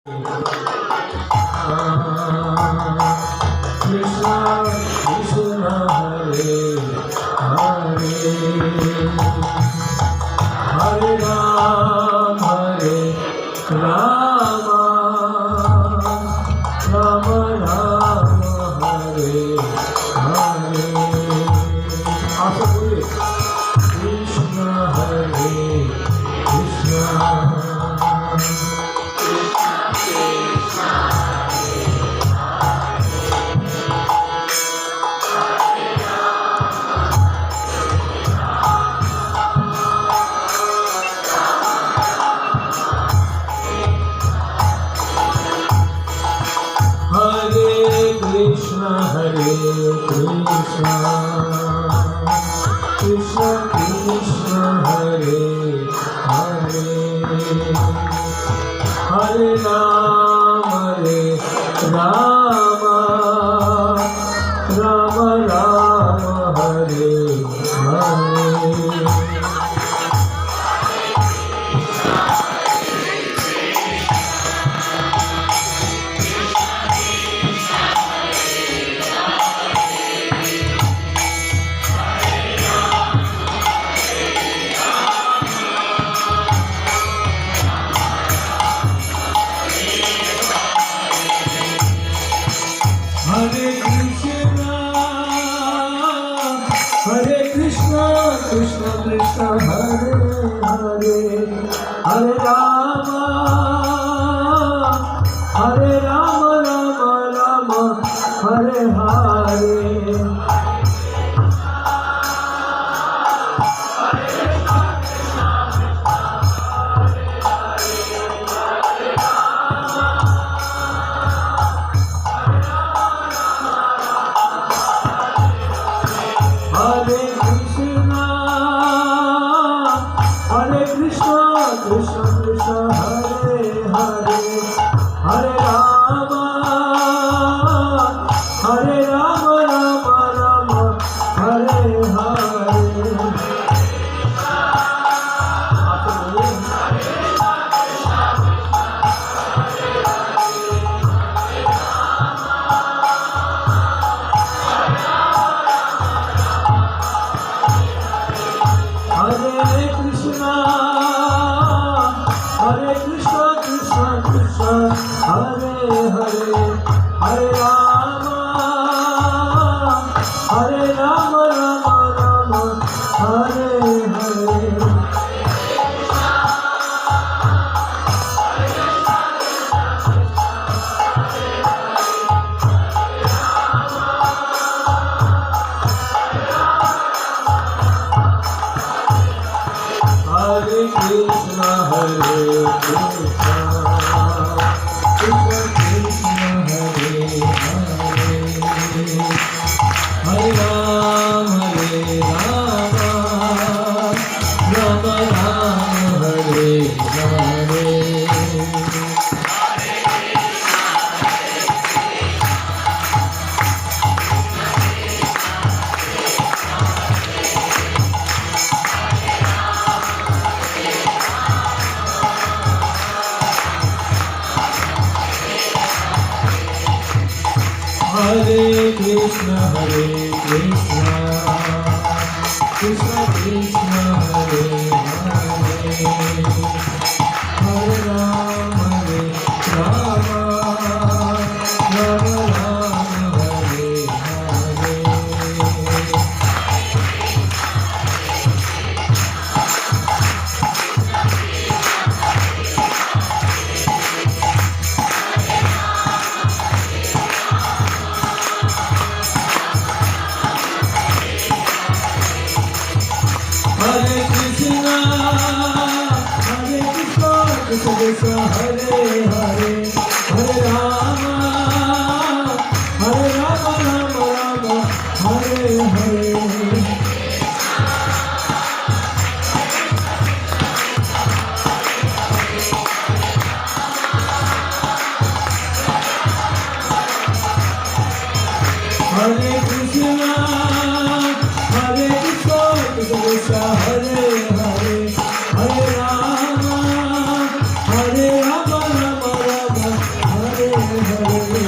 Krishna Krishna Hare Hare Hare Ram Ram Ram Hare Hare आशा बोलिए कृष्ण हरे Krishna Hare Krishna Krishna Krishna Hare Hare Hare Rama Rama Rama Hare Hare Hare Krishna Krishna Krishna Hare Hare Hare Rama Rama Rama Hare Hare Krishna Krishna Hare Hare Hare Rama Rama Rama Hare Hare Hare Krishna Krishna Krishna Hare Hare Hare Rama Rama Rama Hare Hare Hare Krishna Krishna Krishna Hare Hare Hare Rama Rama Rama Hare Hare Hare Krishna Krishna Krishna Hare Hare Hare Rama Rama Hare Hare Hare Krishna Krishna Krishna Hare Hare Hare Rama Rama Rama Hare Hare Hare Krishna Krishna Hare Hare Hare Rama Rama Rama हरे